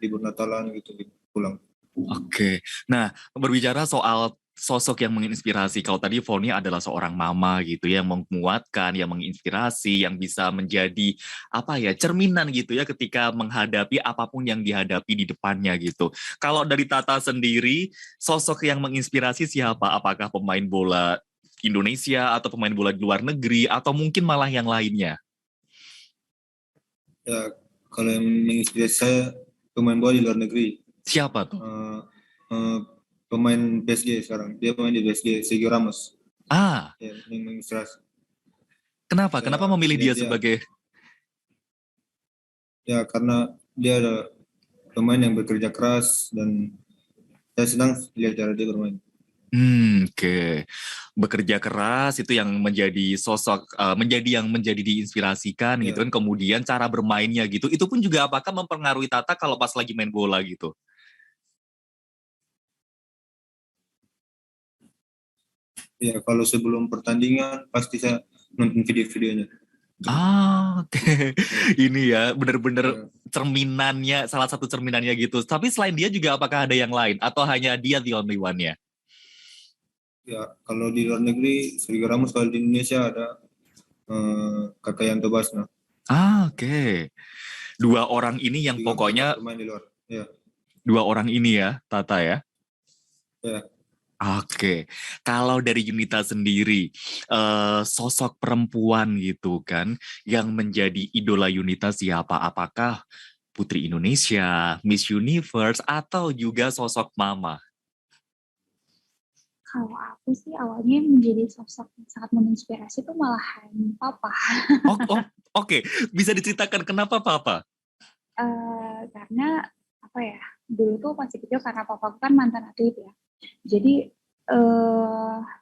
B: libur Natalan gitu pulang.
A: Oke. Nah, berbicara soal sosok yang menginspirasi, kalau tadi Foni adalah seorang mama gitu yang menguatkan, yang menginspirasi, yang bisa menjadi cerminan gitu ya ketika menghadapi apapun yang dihadapi di depannya gitu. Kalau dari Tata sendiri, sosok yang menginspirasi siapa? Apakah pemain bola Indonesia atau pemain bola di luar negeri atau mungkin malah yang lainnya?
B: Ya, kalau yang menginspirasi saya pemain bola di luar negeri.
A: Siapa tuh?
B: Pemain PSG sekarang. Dia pemain di PSG, Sergio Ramos.
A: Ya,
B: yang menginspirasi.
A: Kenapa? Kenapa memilih dia sebagai?
B: Ya, karena dia ada pemain yang bekerja keras dan saya senang lihat cara dia bermain.
A: Oke. Bekerja keras itu yang menjadi sosok, menjadi diinspirasikan gitu kan. Kemudian cara bermainnya gitu. Itu pun juga apakah mempengaruhi Tata kalau pas lagi main bola gitu?
B: Ya, kalau sebelum pertandingan pasti saya nonton video-videonya.
A: Oke. Ini ya benar-benar cerminannya, salah satu cerminannya gitu. Tapi selain dia juga apakah ada yang lain atau hanya dia the only one-nya?
B: Ya, kalau di luar negeri Sergio Ramos, kalau di Indonesia ada Kakak Yanto Basna.
A: Oke. Dua orang ini yang
B: juga
A: pokoknya
B: bermain di luar. Ya.
A: Dua orang ini ya, Tata ya.
B: Ya.
A: Oke, kalau dari Yunita sendiri, sosok perempuan gitu kan, yang menjadi idola Yunita siapa? Apakah Putri Indonesia, Miss Universe, atau juga sosok mama?
C: Kalau aku sih awalnya menjadi sosok yang sangat menginspirasi itu malahan papa.
A: Oke. Bisa diceritakan kenapa papa?
C: Karena dulu tuh masih kecil karena papa kan mantan atlet ya. Jadi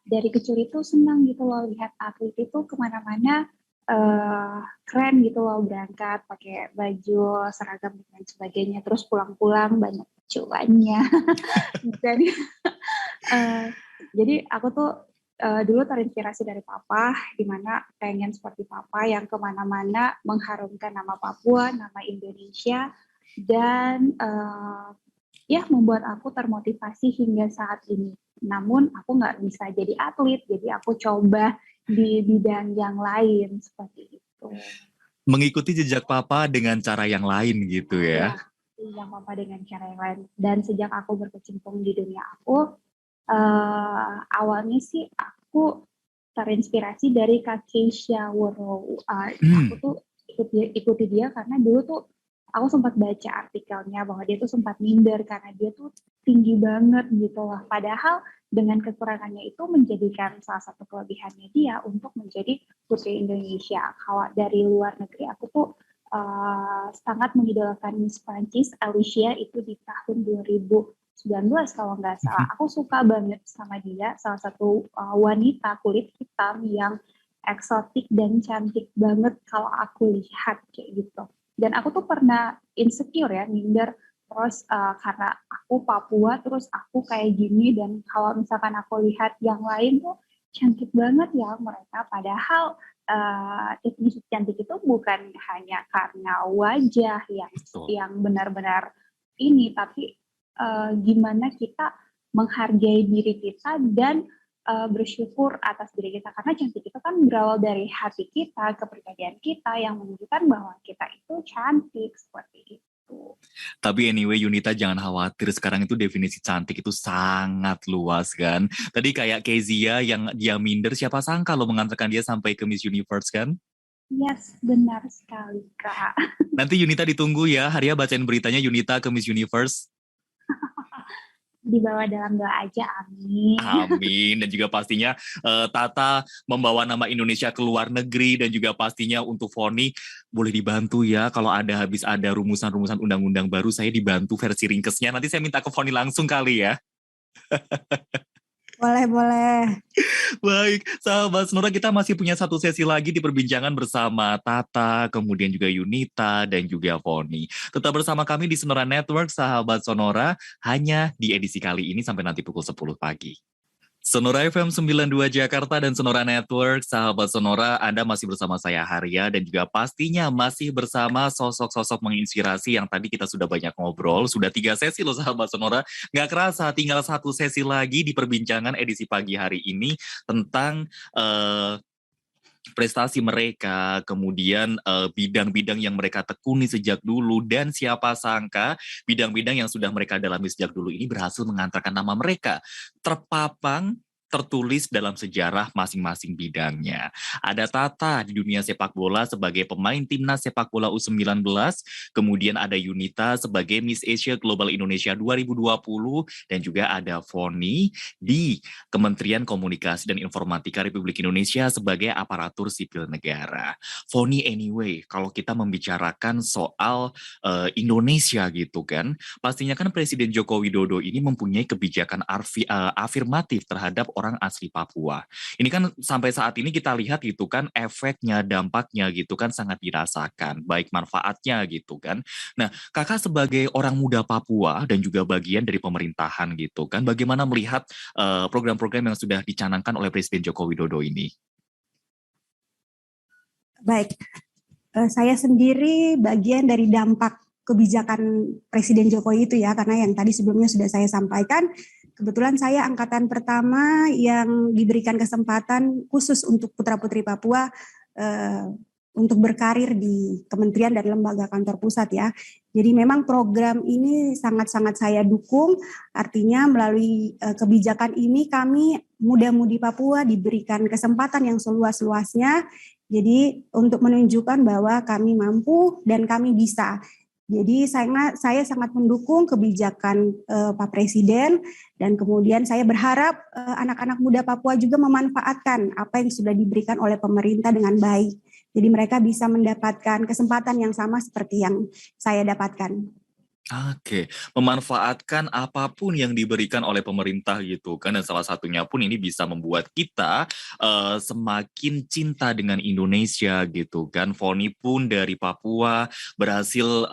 C: dari kecil itu senang gitu loh lihat atlet itu kemana-mana keren gitu loh, berangkat pakai baju seragam dan lain sebagainya, terus pulang-pulang banyak cuannya. Jadi aku tuh dulu terinspirasi dari papa, di mana pengen seperti papa yang kemana-mana mengharumkan nama Papua, nama Indonesia, dan membuat aku termotivasi hingga saat ini. Namun aku nggak bisa jadi atlet, jadi aku coba di bidang yang lain seperti itu.
A: Mengikuti jejak papa dengan cara yang lain gitu ya?
C: Jejak papa dengan cara yang lain. Dan sejak aku berkecimpung di dunia aku, awalnya sih aku terinspirasi dari Kak Keisha Woro. Aku tuh ikuti dia karena dulu tuh aku sempat baca artikelnya bahwa dia tuh sempat minder karena dia tuh tinggi banget gitu lah. Padahal dengan kekurangannya itu menjadikan salah satu kelebihannya dia untuk menjadi Putri Indonesia. Kalau dari luar negeri aku tuh sangat mengidolakan Miss Prancis Alicia itu di tahun 2019 kalau nggak salah. Aku suka banget sama dia, salah satu wanita kulit hitam yang eksotik dan cantik banget kalau aku lihat kayak gitu. Dan aku tuh pernah insecure ya, minder terus karena aku Papua, terus aku kayak gini, dan kalau misalkan aku lihat yang lain tuh cantik banget ya mereka, padahal definisi cantik itu bukan hanya karena wajah yang benar-benar ini, tapi gimana kita menghargai diri kita dan bersyukur atas diri kita, karena cantik itu kan berawal dari hati kita, kepribadian kita yang menunjukkan bahwa kita itu cantik seperti itu.
A: Tapi anyway Yunita jangan khawatir, sekarang itu definisi cantik itu sangat luas kan. Tadi kayak Kezia yang dia minder, siapa sangka lo mengantarkan dia sampai ke Miss Universe kan?
C: Yes, benar sekali Kak.
A: Nanti Yunita ditunggu ya, Haria bacain beritanya Yunita ke Miss Universe.
C: Dibawa dalam doa aja, amin.
A: Amin. Dan juga pastinya Tata membawa nama Indonesia ke luar negeri, dan juga pastinya untuk Foni boleh dibantu ya kalau habis ada rumusan-rumusan undang-undang baru, saya dibantu versi ringkesnya. Nanti saya minta ke Foni langsung kali ya.
D: Boleh.
A: Baik, sahabat Sonora, kita masih punya satu sesi lagi di perbincangan bersama Tata, kemudian juga Yunita, dan juga Foni. Tetap bersama kami di Sonora Network, sahabat Sonora, hanya di edisi kali ini sampai nanti pukul 10 pagi. Sonora FM 92 Jakarta dan Sonora Network, sahabat Sonora, Anda masih bersama saya Haria, dan juga pastinya masih bersama sosok-sosok menginspirasi yang tadi kita sudah banyak ngobrol. Sudah 3 sesi loh sahabat Sonora, nggak kerasa tinggal 1 sesi lagi di perbincangan edisi pagi hari ini tentang prestasi mereka, kemudian bidang-bidang yang mereka tekuni sejak dulu, dan siapa sangka bidang-bidang yang sudah mereka dalami sejak dulu ini berhasil mengantarkan nama mereka terpapang, tertulis dalam sejarah masing-masing bidangnya. Ada Tata di dunia sepak bola sebagai pemain timnas sepak bola U19, kemudian ada Yunita sebagai Miss Asia Global Indonesia 2020, dan juga ada Foni di Kementerian Komunikasi dan Informatika Republik Indonesia sebagai aparatur sipil negara. Foni, anyway, kalau kita membicarakan soal Indonesia gitu kan, pastinya kan Presiden Joko Widodo ini mempunyai kebijakan afirmatif terhadap orang asli Papua. Ini kan sampai saat ini kita lihat gitu kan, efeknya, dampaknya gitu kan sangat dirasakan, baik manfaatnya gitu kan. Nah, kakak sebagai orang muda Papua dan juga bagian dari pemerintahan gitu kan, bagaimana melihat program-program yang sudah dicanangkan oleh Presiden Joko Widodo ini?
D: Baik, saya sendiri bagian dari dampak kebijakan Presiden Jokowi itu ya, karena yang tadi sebelumnya sudah saya sampaikan, kebetulan saya angkatan pertama yang diberikan kesempatan khusus untuk putra-putri Papua untuk berkarir di kementerian dan lembaga kantor pusat ya. Jadi memang program ini sangat-sangat saya dukung, artinya melalui kebijakan ini kami muda-mudi Papua diberikan kesempatan yang seluas-luasnya. Jadi untuk menunjukkan bahwa kami mampu dan kami bisa. Jadi saya sangat mendukung kebijakan Pak Presiden, dan kemudian saya berharap anak-anak muda Papua juga memanfaatkan apa yang sudah diberikan oleh pemerintah dengan baik. Jadi mereka bisa mendapatkan kesempatan yang sama seperti yang saya dapatkan.
A: Oke, memanfaatkan apapun yang diberikan oleh pemerintah gitu kan, dan salah satunya pun ini bisa membuat kita semakin cinta dengan Indonesia gitu kan. Foni pun dari Papua berhasil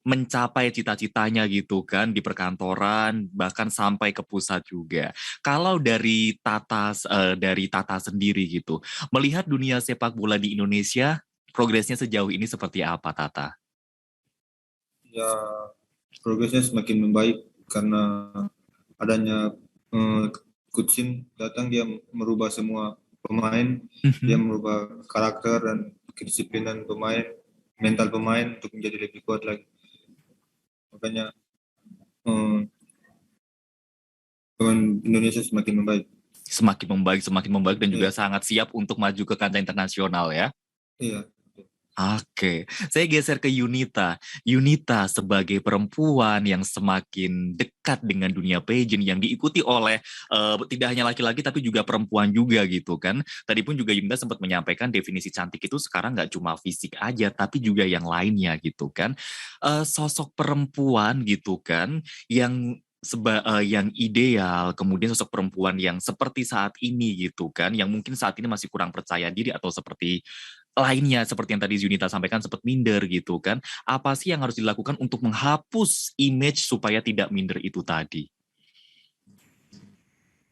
A: mencapai cita-citanya gitu kan di perkantoran, bahkan sampai ke pusat juga. Kalau dari Tata sendiri gitu, melihat dunia sepak bola di Indonesia, progresnya sejauh ini seperti apa, Tata?
B: Ya, progresnya semakin membaik karena adanya Coach Shin datang, dia merubah semua pemain, dia merubah karakter dan kedisiplinan pemain, mental pemain untuk menjadi lebih kuat lagi. Makanya pemain Indonesia semakin membaik.
A: Semakin membaik dan juga sangat siap untuk maju ke kancah internasional ya.
B: Iya.
A: Oke, saya geser ke Yunita. Yunita sebagai perempuan yang semakin dekat dengan dunia pageant yang diikuti oleh tidak hanya laki-laki tapi juga perempuan juga gitu kan. Tadi pun juga Yunita sempat menyampaikan definisi cantik itu sekarang nggak cuma fisik aja tapi juga yang lainnya gitu kan. Sosok perempuan gitu kan yang ideal, kemudian sosok perempuan yang seperti saat ini gitu kan, yang mungkin saat ini masih kurang percaya diri atau seperti lainnya, seperti yang tadi Yunita sampaikan sempat minder gitu kan. Apa sih yang harus dilakukan untuk menghapus image supaya tidak minder itu tadi?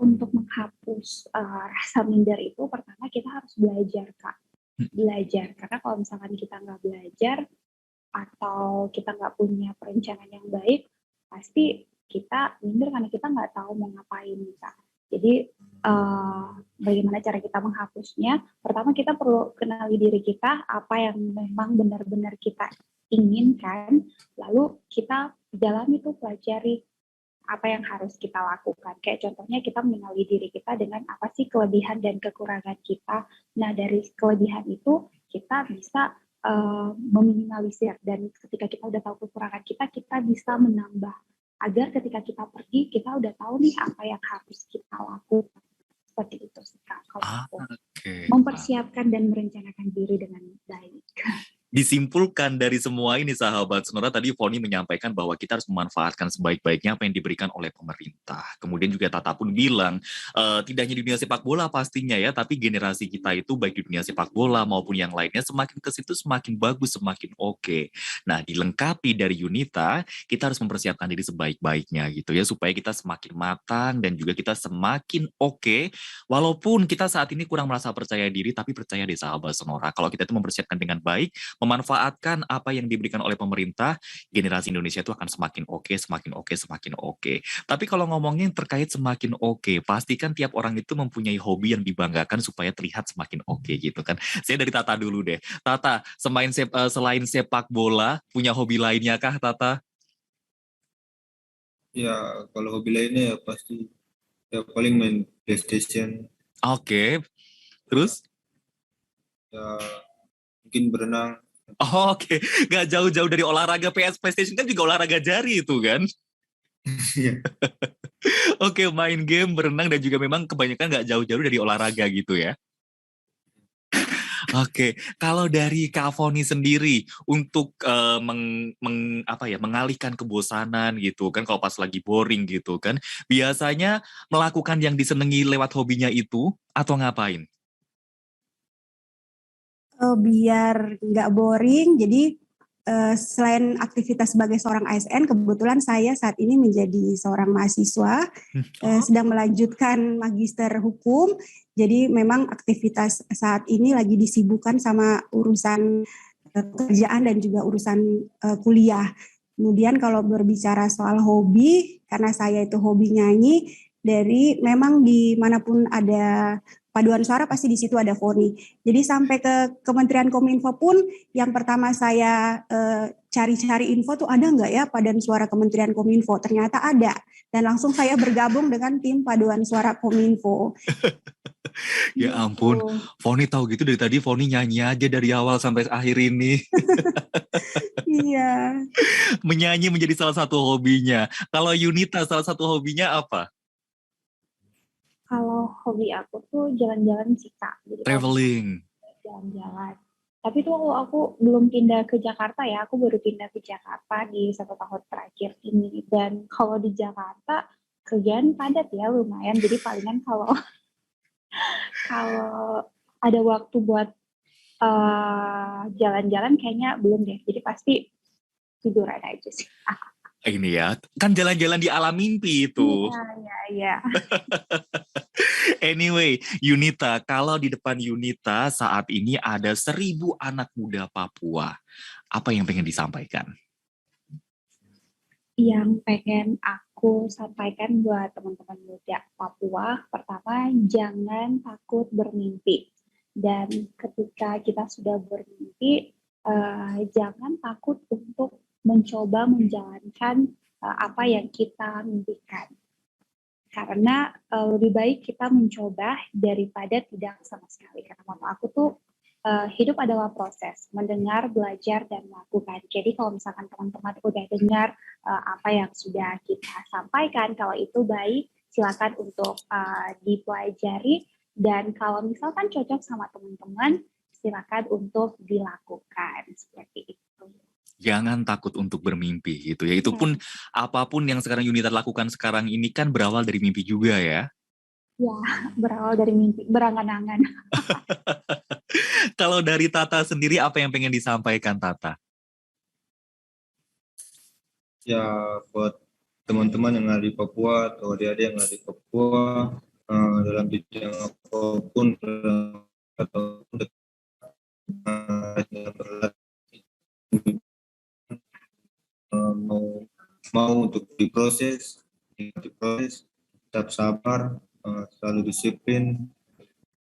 C: Untuk menghapus rasa minder itu, pertama kita harus belajar Kak. Belajar, karena kalau misalkan kita nggak belajar atau kita nggak punya perencanaan yang baik, pasti kita minder karena kita nggak tahu mau ngapain Kak. Jadi bagaimana cara kita menghapusnya. Pertama kita perlu kenali diri kita, apa yang memang benar-benar kita inginkan, lalu kita jalani tuh, pelajari apa yang harus kita lakukan. Kayak contohnya kita mengenali diri kita dengan apa sih kelebihan dan kekurangan kita. Nah dari kelebihan itu kita bisa meminimalisir, dan ketika kita udah tahu kekurangan kita bisa menambah, agar ketika kita pergi kita udah tahu nih apa yang harus kita lakukan. Seperti itu sih Kak, kalau aku mempersiapkan dan merencanakan diri dengan baik.
A: Disimpulkan dari semua ini sahabat Sonora, tadi Foni menyampaikan bahwa kita harus memanfaatkan sebaik-baiknya apa yang diberikan oleh pemerintah. Kemudian juga Tata pun bilang, tidak hanya di dunia sepak bola pastinya ya, tapi generasi kita itu baik di dunia sepak bola maupun yang lainnya semakin ke situ semakin bagus, semakin oke. Nah dilengkapi dari Yunita, kita harus mempersiapkan diri sebaik-baiknya gitu ya, supaya kita semakin matang dan juga kita semakin oke. Walaupun kita saat ini kurang merasa percaya diri, tapi percaya deh sahabat Sonora, kalau kita itu mempersiapkan dengan baik, memanfaatkan apa yang diberikan oleh pemerintah, generasi Indonesia itu akan semakin oke, semakin oke, semakin oke. Tapi kalau ngomongin terkait semakin oke, pastikan tiap orang itu mempunyai hobi yang dibanggakan supaya terlihat semakin oke gitu kan. Saya dari Tata dulu deh. Tata, selain sepak bola, punya hobi lainnya kah Tata?
B: Ya kalau hobi lainnya ya pasti ya paling main PlayStation,
A: Oke, terus?
B: ya mungkin berenang.
A: Oh, oke, nggak jauh-jauh dari olahraga. PlayStation kan juga olahraga jari itu kan.
B: Iya.
A: Oke, main game, berenang, dan juga memang kebanyakan nggak jauh-jauh dari olahraga gitu ya. Oke, kalau dari Kak Foni sendiri untuk mengalihkan kebosanan gitu kan, kalau pas lagi boring gitu kan, biasanya melakukan yang disenangi lewat hobinya itu atau ngapain?
D: Biar nggak boring, jadi selain aktivitas sebagai seorang ASN, kebetulan saya saat ini menjadi seorang mahasiswa, sedang melanjutkan magister hukum. Jadi memang aktivitas saat ini lagi disibukkan sama urusan pekerjaan dan juga urusan kuliah. Kemudian kalau berbicara soal hobi, karena saya itu hobi nyanyi, dari memang dimanapun ada paduan suara pasti di situ ada Foni. Jadi sampai ke Kementerian Kominfo pun yang pertama saya cari-cari info tuh ada nggak ya paduan suara Kementerian Kominfo. Ternyata ada. Dan langsung saya bergabung dengan tim paduan suara Kominfo.
A: Ya ampun, Foni tahu gitu dari tadi Foni nyanyi aja dari awal sampai akhir ini.
D: Iya.
A: Menyanyi menjadi salah satu hobinya. Kalau Yunita salah satu hobinya apa?
C: Kalau hobi aku tuh jalan-jalan sih Kak. Jadi
A: traveling.
C: Jalan-jalan. Tapi tuh aku belum pindah ke Jakarta ya. Aku baru pindah ke Jakarta di 1 tahun terakhir ini. Dan kalau di Jakarta kerjaan padat ya lumayan. Jadi palingan kalau ada waktu buat jalan-jalan kayaknya belum deh. Jadi pasti tiduran aja sih.
A: Ini ya, kan jalan-jalan di alam mimpi itu.
C: Iya.
A: Anyway, Yunita, kalau di depan Yunita saat ini ada 1.000 anak muda Papua, apa yang pengen disampaikan?
C: Yang pengen aku sampaikan buat teman-teman muda Papua, pertama jangan takut bermimpi. Dan ketika kita sudah bermimpi, jangan takut untuk mencoba menjalankan apa yang kita mimpikan. Karena lebih baik kita mencoba daripada tidak sama sekali. Karena moto aku tuh hidup adalah proses, mendengar, belajar, dan melakukan. Jadi kalau misalkan teman-teman udah dengar apa yang sudah kita sampaikan, kalau itu baik, silakan untuk dipelajari. Dan kalau misalkan cocok sama teman-teman, silakan untuk dilakukan. Seperti itu.
A: Jangan takut untuk bermimpi gitu ya. Itu pun apapun yang sekarang Yunita lakukan sekarang ini kan berawal dari mimpi juga ya.
C: Ya, berawal dari mimpi, berangan-angan.
A: Kalau dari Tata sendiri apa yang pengen disampaikan Tata?
B: Ya buat teman-teman yang ada di Papua atau adik-adik yang ada di Papua dalam bidang apapun ataupun mau untuk diproses, tetap sabar, selalu disiplin,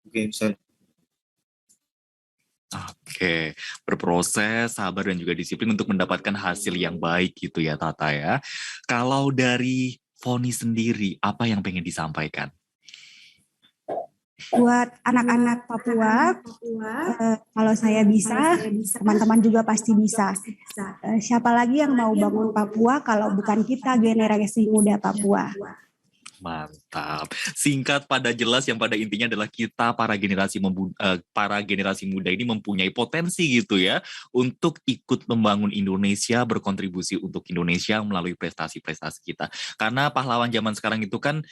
B: mungkin bisa.
A: Oke, berproses, sabar dan juga disiplin untuk mendapatkan hasil yang baik gitu ya Tata ya. Kalau dari Foni sendiri, apa yang pengen disampaikan?
D: Buat anak-anak Papua, kalau saya bisa, teman-teman juga pasti bisa. Siapa lagi yang mau bangun Papua kalau bukan kita, generasi muda Papua?
A: Mantap. Singkat pada jelas yang pada intinya adalah kita para generasi muda ini mempunyai potensi gitu ya untuk ikut membangun Indonesia, berkontribusi untuk Indonesia melalui prestasi-prestasi kita. Karena pahlawan zaman sekarang itu kan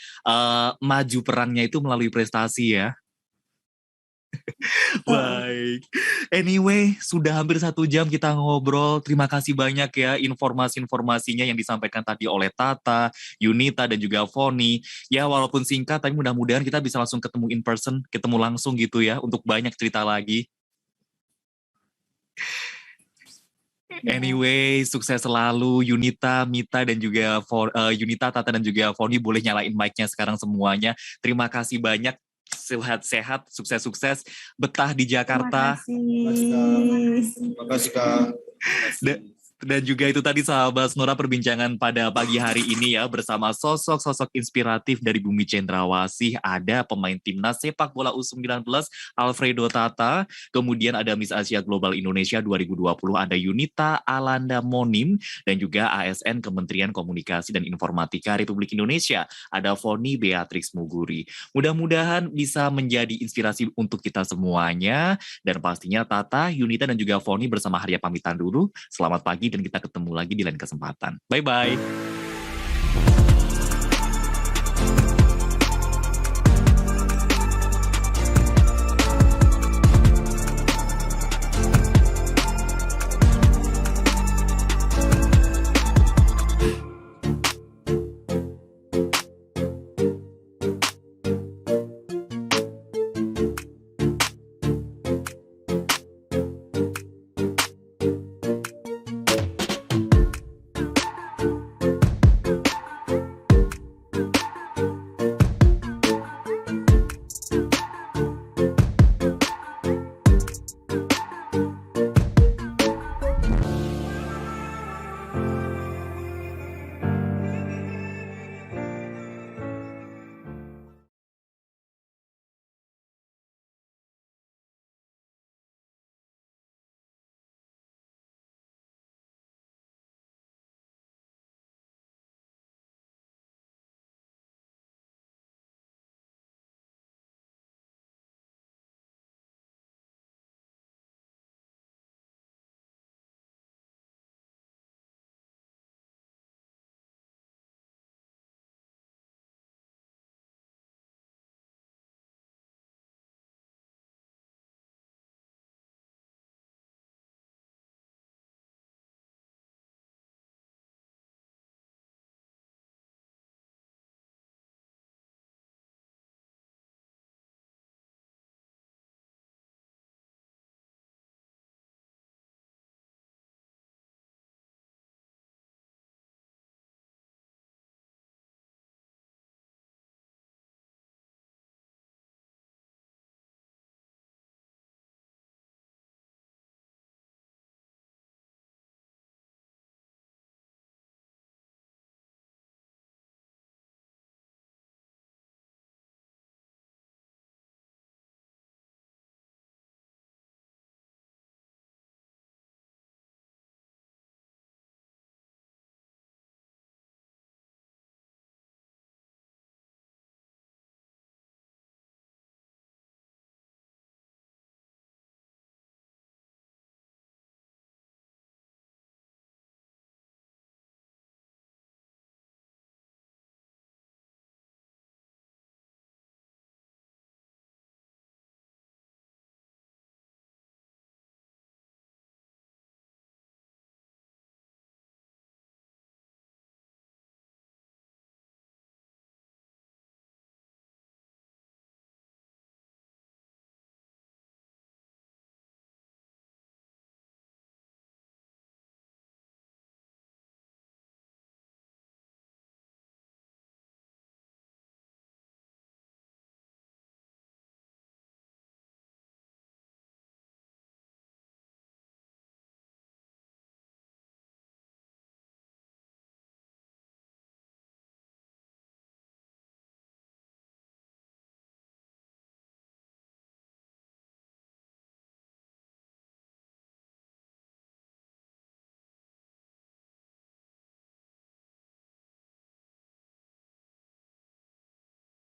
A: maju perangnya itu melalui prestasi ya. Baik. Anyway, sudah hampir 1 jam kita ngobrol. Terima kasih banyak ya informasi-informasinya yang disampaikan tadi oleh Tata, Yunita, dan juga Foni. Ya, walaupun singkat, tapi mudah-mudahan kita bisa langsung ketemu in person, ketemu langsung gitu ya, untuk banyak cerita lagi. Anyway, sukses selalu Yunita, Mita, dan juga Yunita, Tata, dan juga Foni. Boleh nyalain mic-nya sekarang semuanya. Terima kasih banyak. Sehat-sehat, sukses-sukses, betah di Jakarta.
B: Terima kasih Kak.
A: Dan juga itu tadi sahabat Sonora perbincangan pada pagi hari ini ya bersama sosok-sosok inspiratif dari Bumi Cendrawasih. Ada pemain timnas sepak bola U19 Alfredo Tata, kemudian ada Miss Asia Global Indonesia 2020 ada Yunita Alanda Monim, dan juga ASN Kementerian Komunikasi dan Informatika Republik Indonesia ada Foni Beatrix Muguri. Mudah-mudahan bisa menjadi inspirasi untuk kita semuanya, dan pastinya Tata, Yunita, dan juga Foni bersama Haria pamitan dulu. Selamat pagi dan kita ketemu lagi di lain kesempatan. Bye-bye.